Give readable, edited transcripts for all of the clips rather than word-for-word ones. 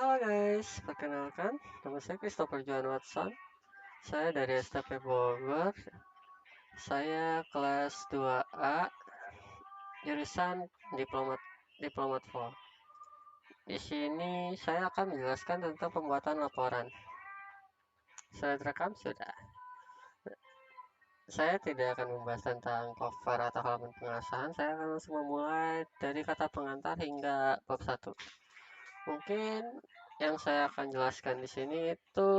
Halo guys, perkenalkan, nama saya Christopher John Watson. Saya dari STP Bogor. Saya kelas 2A, jurusan Diplomat 4. Di sini saya akan menjelaskan tentang pembuatan laporan. Sudah terekam? Sudah. Saya tidak akan membahas tentang cover atau halaman pengasahan. Saya akan langsung memulai dari kata pengantar hingga bab 1. Mungkin yang saya akan jelaskan di sini itu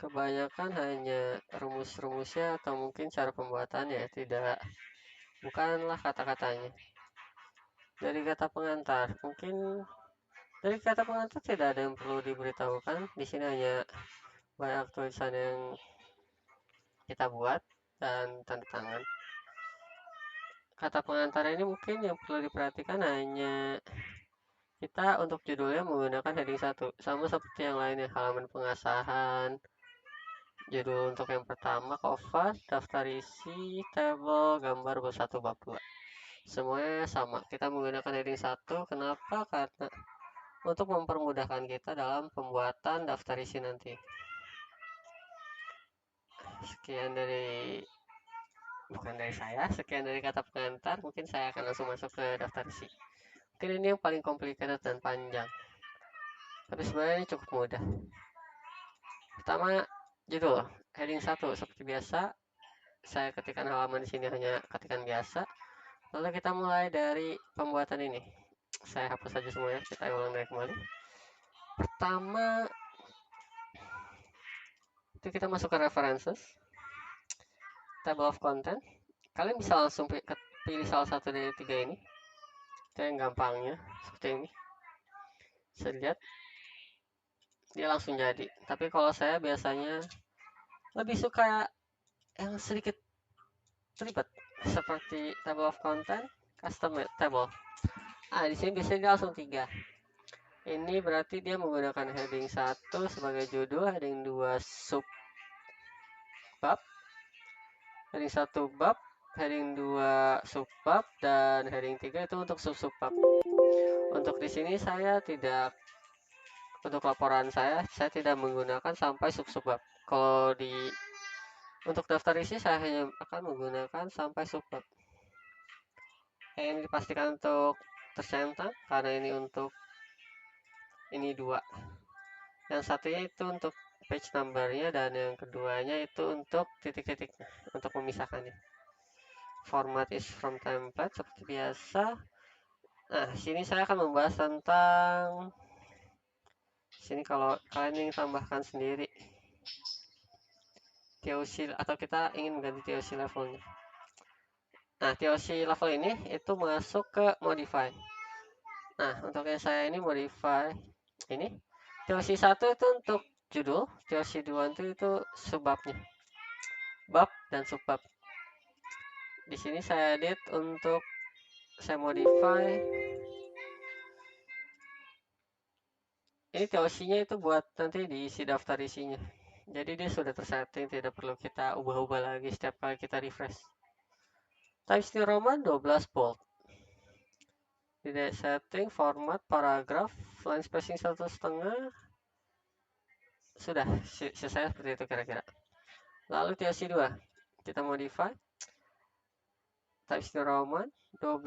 kebanyakan hanya rumus-rumusnya atau mungkin cara pembuatannya, bukanlah kata-katanya. Dari kata pengantar, mungkin dari kata pengantar tidak ada yang perlu diberitahukan. Di sini hanya banyak tulisan yang kita buat dan tanda tangan. Kata pengantar ini mungkin yang perlu diperhatikan hanya kita untuk judulnya menggunakan heading 1, sama seperti yang lainnya, halaman pengasahan. Judul untuk yang pertama cover, daftar isi, tabel, gambar bab 1, bab 2. Semuanya sama. Kita menggunakan heading 1. Kenapa? Karena untuk mempermudahkan kita dalam pembuatan daftar isi nanti. Sekian dari kata pengantar. Mungkin saya akan langsung masuk ke daftar isi. Mungkin ini yang paling complicated dan panjang. Tapi sebenarnya ini cukup mudah. Pertama, judul. Heading 1 seperti biasa. Saya ketikkan halaman di sini hanya ketikan biasa. Lalu kita mulai dari pembuatan ini. Saya hapus saja semuanya. Kita ulang dari kembali. Pertama, itu kita masuk ke references, table of content. Kalian bisa langsung pilih salah satu dari 3 ini. Itu yang gampangnya, seperti ini. Bisa lihat, dia langsung jadi. Tapi kalau saya biasanya lebih suka yang sedikit ribet, seperti table of content, custom table. Di sini biasanya dia langsung 3. Ini berarti dia menggunakan heading 1 sebagai judul, heading 2 sub bab, heading 1 bab, heading 2 subbab, dan heading 3 itu untuk sub-subbab. Untuk di sini untuk laporan saya tidak menggunakan sampai sub-subbab. Kalau untuk daftar isi saya hanya akan menggunakan sampai subbab. Ini dipastikan untuk tercentang karena ini 2. Yang satunya itu untuk page numbernya dan yang keduanya itu untuk titik-titiknya, untuk memisahkannya. Format is from template seperti biasa. Nah, sini saya akan membahas tentang sini kalau kalian ingin tambahkan sendiri TOC atau kita ingin mengganti TOC levelnya. Nah, TOC level ini itu masuk ke modify. Nah, untuk yang saya ini modify ini. TOC 1 itu untuk judul, TOC 2 itu subbabnya. Bab dan subbab. Di sini saya edit untuk saya modify. Ini TOC-nya itu buat nanti diisi daftar isinya. Jadi dia sudah tersetting, tidak perlu kita ubah-ubah lagi setiap kali kita refresh. Times New Roman 12 bold. Di setting format paragraf line spacing 1,5. Sudah selesai seperti itu kira-kira. Lalu TOC 2 kita modify. Times New Roman 12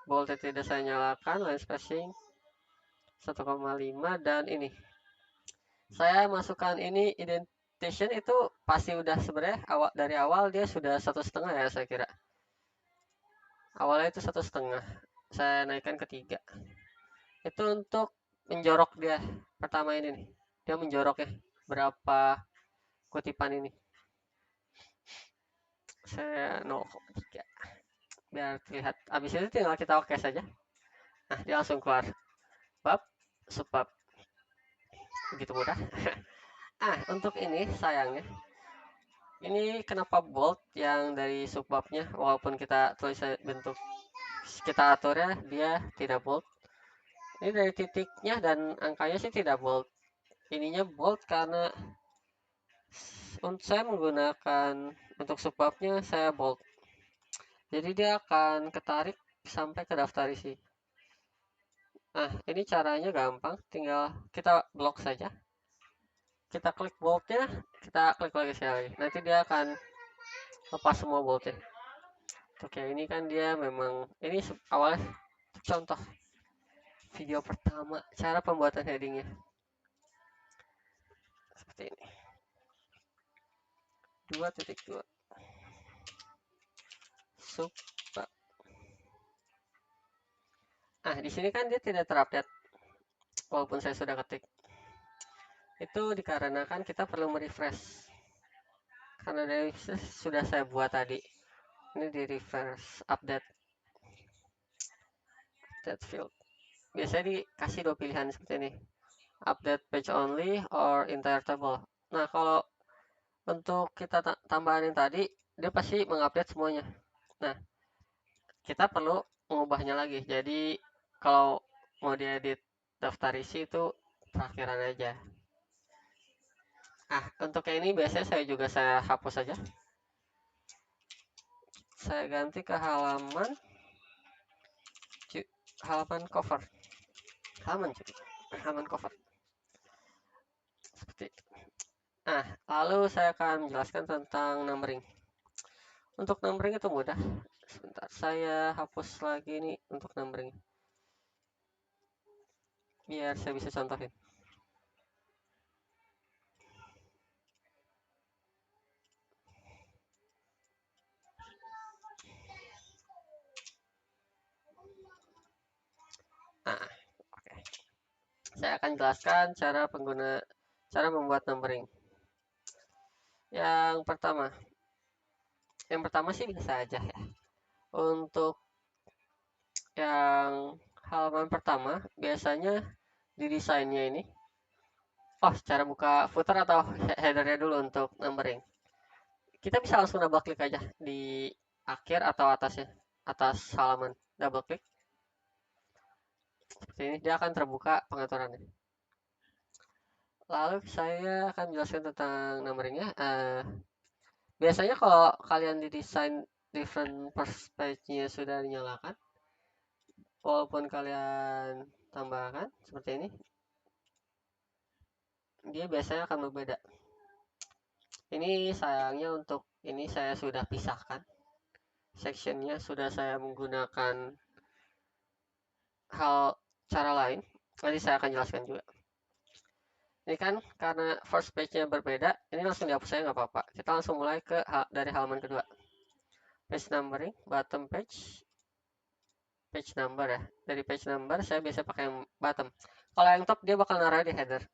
bold tidak saya nyalakan, line spacing 1,5, dan ini saya masukkan ini indentation itu pasti udah sebenarnya dari awal dia sudah 1,5 ya saya kira. Awalnya itu 1,5, saya naikkan ke 3. Itu untuk menjorok dia. Pertama ini nih, dia menjorok ya berapa kutipan ini. Saya 0,3 biar terlihat. Habis itu tinggal kita oke saja. Nah, dia langsung keluar. Bab, subbab. Begitu mudah. Untuk ini sayangnya ini kenapa bold yang dari subbabnya, walaupun kita tulis bentuk kita aturnya dia tidak bold. Ini dari titiknya dan angkanya sih tidak bold. Ininya bold karena saya menggunakan untuk subbabnya saya bold. Jadi dia akan ketarik sampai ke daftar isi. Nah, ini caranya gampang, tinggal kita blok saja. Kita klik boldnya, kita klik lagi sekali. Nanti dia akan lepas semua boldnya. Oke, ini kan dia memang ini awalnya contoh video pertama cara pembuatan headingnya seperti ini. 2.2 sub. Nah, di sini kan dia tidak terupdate walaupun saya sudah ketik. Itu dikarenakan kita perlu merefresh. Karena dari sudah saya buat tadi. Ini di reverse update field. Biasanya dikasih dua pilihan seperti ini. Update page only or entire table. Nah, kalau untuk kita tambahin tadi, dia pasti mengupdate semuanya. Nah, kita perlu mengubahnya lagi. Jadi, kalau mau diedit daftar isi itu perakhiran aja. Untuk yang ini biasanya saya hapus saja. Saya ganti ke halaman cover. Halaman cover. Seperti itu. Nah, lalu saya akan menjelaskan tentang numbering. Untuk numbering itu mudah. Sebentar, saya hapus lagi nih untuk numbering. Biar saya bisa contohin. Oke. Saya akan jelaskan cara membuat numbering. Yang pertama sih bisa aja ya. Untuk yang halaman pertama, biasanya di desainnya ini. Cara buka footer atau headernya dulu untuk numbering. Kita bisa langsung double klik aja di akhir atau atasnya. Atas halaman. Double klik. Seperti ini, dia akan terbuka pengaturannya. Lalu saya akan menjelaskan tentang numberingnya. Biasanya kalau kalian didesain different perspective-nya sudah dinyalakan, walaupun kalian tambahkan seperti ini, dia biasanya akan berbeda. Ini sayangnya untuk ini saya sudah pisahkan sectionnya, sudah saya menggunakan cara lain. Nanti saya akan jelaskan juga. Ini kan karena first page-nya berbeda, ini langsung dihapus saya nggak apa-apa. Kita langsung mulai dari halaman kedua. Page numbering, bottom page number ya. Dari page number saya biasa pakai yang bottom. Kalau yang top dia bakal naruh di header.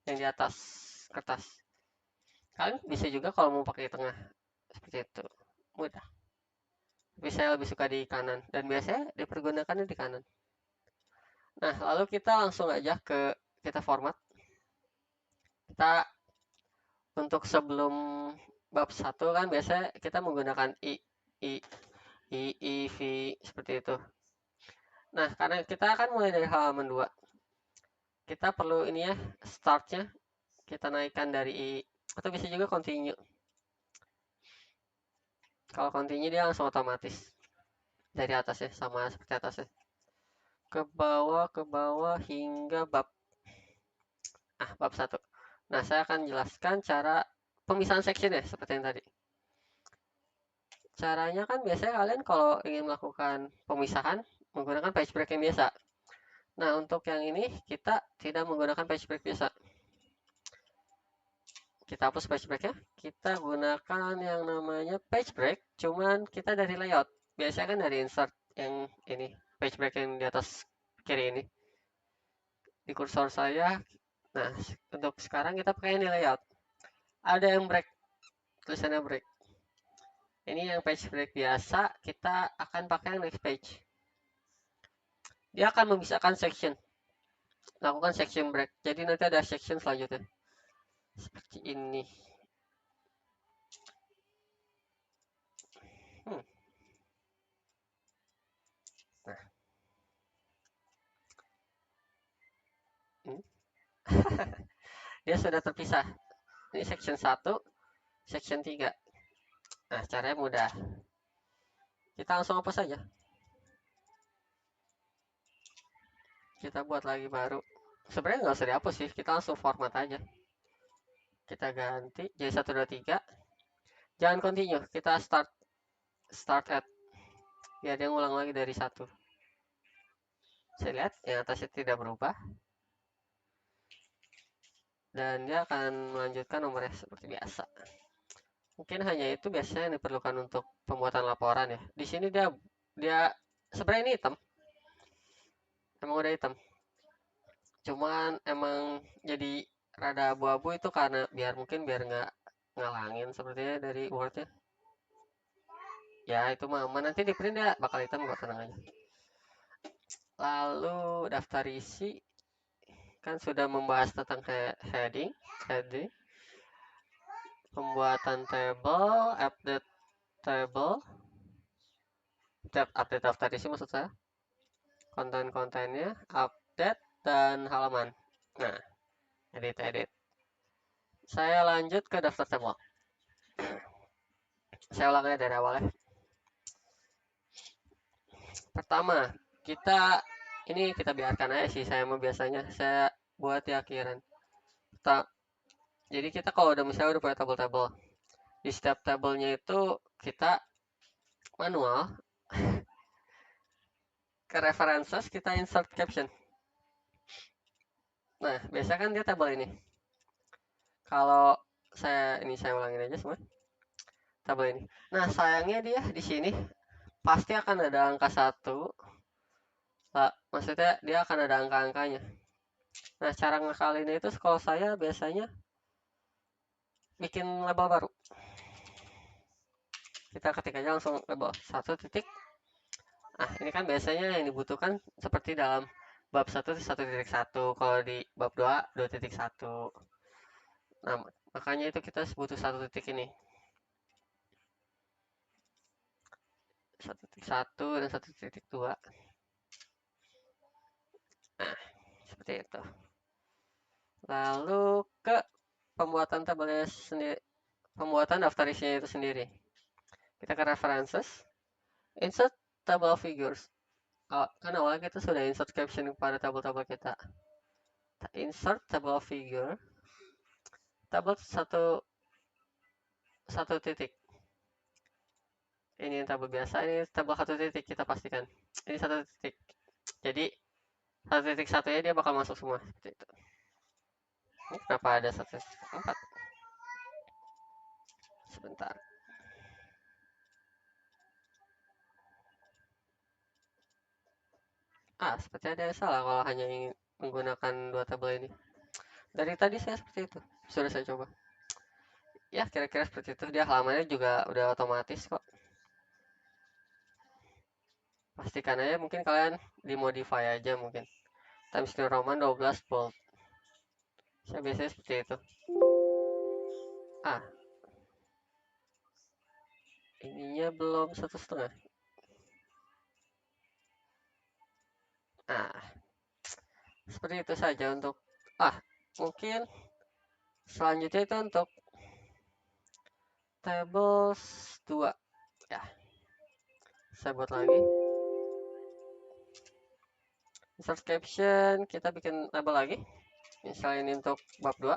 Yang di atas kertas. Kalian bisa juga kalau mau pakai tengah. Seperti itu. Mudah. Tapi saya lebih suka di kanan. Dan biasanya dipergunakannya di kanan. Nah, lalu kita langsung aja kita format. Kita untuk sebelum bab 1 kan biasanya kita menggunakan I, V seperti itu. Nah, karena kita akan mulai dari halaman 2. Kita perlu ini ya, startnya kita naikkan dari I, atau bisa juga continue. Kalau continue dia langsung otomatis dari atasnya, sama seperti atasnya. Ke bawah hingga bab 1. Nah, saya akan jelaskan cara pemisahan section ya, seperti yang tadi. Caranya kan biasanya kalian kalau ingin melakukan pemisahan menggunakan page break yang biasa. Nah, untuk yang ini kita tidak menggunakan page break biasa. Kita hapus page break-nya. Kita gunakan yang namanya page break, cuman kita dari layout. Biasanya kan dari insert yang ini, page break yang di atas kiri ini. Di kursor saya. Nah, untuk sekarang kita pakai ini layout. Ada yang break, tulisannya break. Ini yang page break biasa, kita akan pakai yang next page. Dia akan memisahkan section. Lakukan section break. Jadi nanti ada section selanjutnya. Seperti ini. Nah. Dia sudah terpisah. Ini section 1, section 3. Nah, caranya mudah. Kita langsung hapus saja. kita buat lagi baru. Sebenarnya nggak usah dihapus sih, kita langsung format aja. Kita ganti jadi 123. Jangan continue, kita start at. Ya dia ngulang lagi dari 1. Saya lihat yang atasnya tidak berubah. Dan dia akan melanjutkan nomornya seperti biasa. Mungkin hanya itu biasanya yang diperlukan untuk pembuatan laporan ya. Di sini dia sebenarnya ini hitam. Emang udah hitam. Cuman emang jadi rada abu-abu itu karena biar nggak ngalangin sepertinya dari Word-nya. Ya itu mah aman, nanti di print ya bakal hitam kok, tenang aja. Lalu daftar isi kan sudah membahas tentang heading, pembuatan table, update table, update daftar isi maksud saya, konten-kontennya, update dan halaman. Nah, edit. Saya lanjut ke daftar table. Saya ulangnya dari awal ya. Pertama, ini kita biarkan aja sih, saya mau biasanya saya buat di akhiran. Jadi kita kalau misalnya udah punya tabel-tabel, di setiap tabelnya itu kita manual ke references kita insert caption. Nah, biasanya kan dia tabel ini. Kalau saya ulangin aja semua tabel ini. Nah, sayangnya dia di sini pasti akan ada angka 1. Maksudnya dia akan ada angka-angkanya. Nah, cara ngakalinnya itu kalau saya biasanya bikin label baru. Kita ketik aja langsung label 1 titik. Nah, ini kan biasanya yang dibutuhkan seperti dalam bab 1 1.1, kalau di bab 2 2.1. Nah, makanya itu kita butuh 1 titik ini. 1.1 dan 1.2. Nah, seperti itu. Lalu ke pembuatan tabelnya sendiri, pembuatan daftar isinya itu sendiri. Kita ke references, insert table figures. Kan awalnya kita sudah insert caption kepada tabel-tabel kita. Insert table figure, tabel satu titik. Ini yang tabel biasa, ini tabel 1 titik kita pastikan. Ini 1 titik. Jadi 1.1 nya dia bakal masuk semua seperti itu. Ini kenapa ada 1.4? Sebentar. Seperti ada yang salah kalau hanya ingin menggunakan 2 tabel ini. Dari tadi saya seperti itu. Sudah saya coba. Ya, kira-kira seperti itu. Dia halamannya juga udah otomatis kok. Pastikan aja mungkin kalian dimodify aja mungkin. Times New Roman 12 bold. Saya biasanya seperti itu. Ininya belum 1,5. Seperti itu saja untuk mungkin selanjutnya itu untuk tables 2 ya. Saya buat lagi insert caption, kita bikin label lagi. Misalnya ini untuk bab 2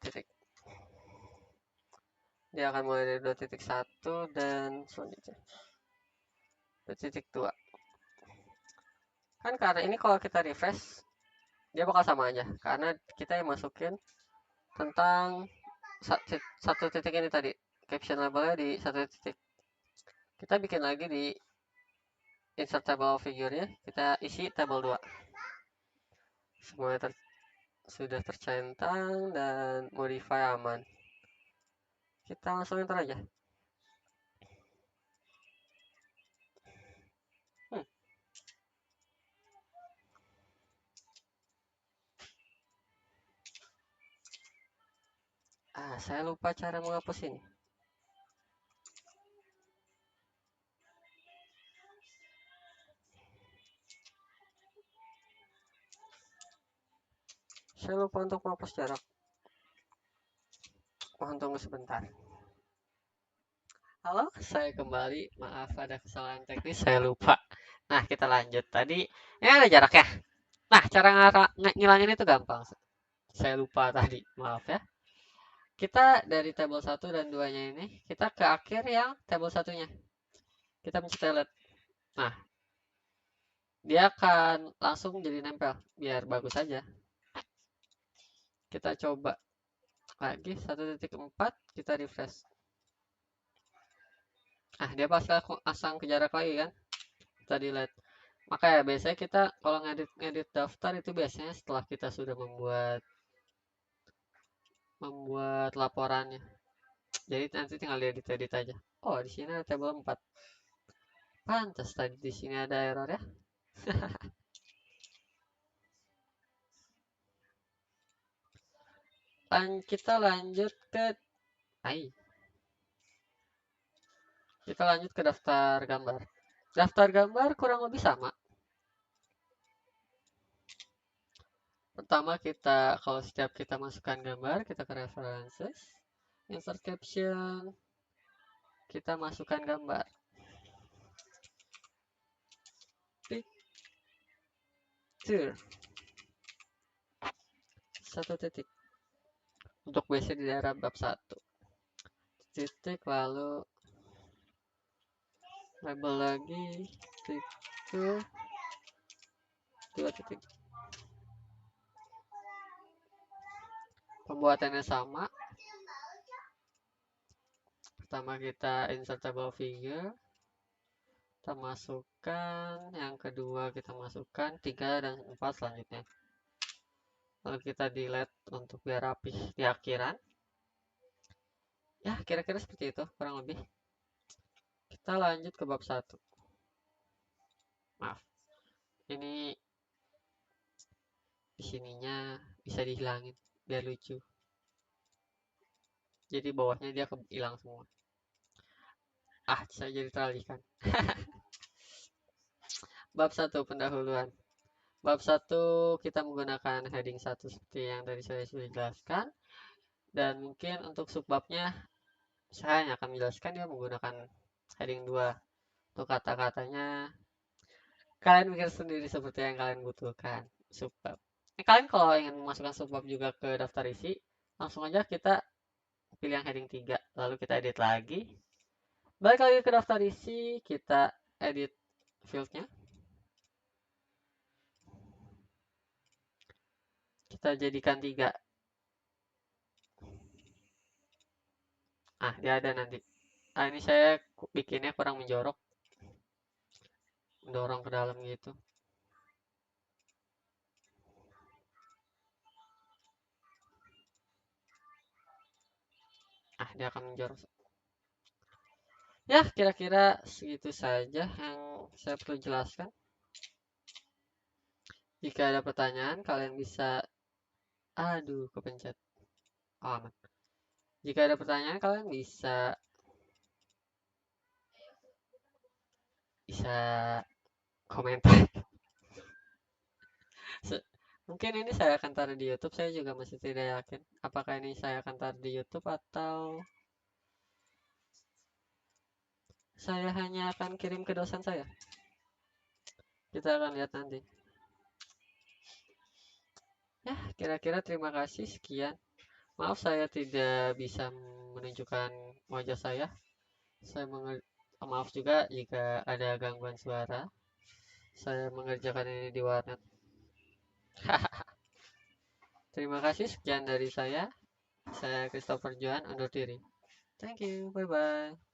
titik. Dia akan mulai dari 2.1 dan selanjutnya 2.2. Kan karena ini kalau kita refresh dia bakal sama aja karena kita yang masukin tentang 1 titik ini tadi, caption labelnya di 1 titik. Kita bikin lagi di insert table figure-nya, kita isi table 2. Semuanya sudah tercentang dan modify aman. Kita langsung enter aja. Saya lupa cara menghapus ini. Saya lupa untuk menghapus jarak. Mohon tunggu sebentar. Halo, saya kembali. Maaf ada kesalahan teknis, saya lupa Nah, kita lanjut. Tadi ini ada jarak ya. Nah, cara ngilangin itu gampang. Saya lupa tadi, maaf ya. Kita dari table 1 dan 2-nya ini, kita ke akhir yang table 1-nya. Kita pencet delete. Nah, dia akan langsung jadi nempel, biar bagus aja. Kita coba lagi 1.4, kita refresh. Nah, dia pasti pasang ke jarak lagi kan? Kita delete. Makanya biasanya kita kalau ngedit daftar itu biasanya setelah kita sudah membuat laporannya. Jadi nanti tinggal diedit aja. Oh, di sini ada table 4. Pantas tadi di sini ada error ya. Kita lanjut ke kita lanjut ke daftar gambar. Daftar gambar kurang lebih sama. Pertama kita kalau setiap kita masukkan gambar, kita ke references, insert caption, kita masukkan gambar. Picture. 1 titik. Untuk base di daerah bab 1. Titik lalu label lagi picture 2 titik. Pembuatannya sama. Pertama kita insert table figure, kita masukkan, yang kedua kita masukkan 3 dan 4 selanjutnya. Lalu kita delete untuk biar rapi di akhiran. Ya, kira-kira seperti itu kurang lebih. Kita lanjut ke bab 1. Maaf. Ini di sininya bisa dihilangin biar lucu. Jadi bawahnya dia hilang semua. Saya jadi teralihkan. Bab 1 pendahuluan. Bab 1 kita menggunakan heading 1 seperti yang tadi saya sudah jelaskan. Dan mungkin untuk subbabnya saya hanya akan menjelaskan dia menggunakan heading 2. Untuk kata-katanya kalian mikir sendiri seperti yang kalian butuhkan. Subbab. Kalian kalau ingin memasukkan subbab juga ke daftar isi, langsung aja kita pilih yang heading 3. Lalu kita edit lagi. Balik lagi ke daftar isi, kita edit fieldnya. Kita jadikan 3. Dia ada nanti. Ini saya bikinnya kurang menjorok. Mendorong ke dalam gitu. Dia akan menjorok. Ya, kira-kira segitu saja yang saya perlu jelaskan. Jika ada pertanyaan, kalian bisa... kepencet. Aman. Jika ada pertanyaan, kalian bisa komentar. Mungkin ini saya akan taruh di YouTube. Saya juga masih tidak yakin apakah ini saya akan taruh di YouTube atau saya hanya akan kirim ke dosen saya. Kita akan lihat nanti. Ya, kira-kira terima kasih. Sekian. Maaf saya tidak bisa menunjukkan wajah saya. Maaf juga jika ada gangguan suara. Saya mengerjakan ini di warnet. Terima kasih. Sekian dari saya. Saya Christopher Johan undur diri. Thank you. Bye-bye.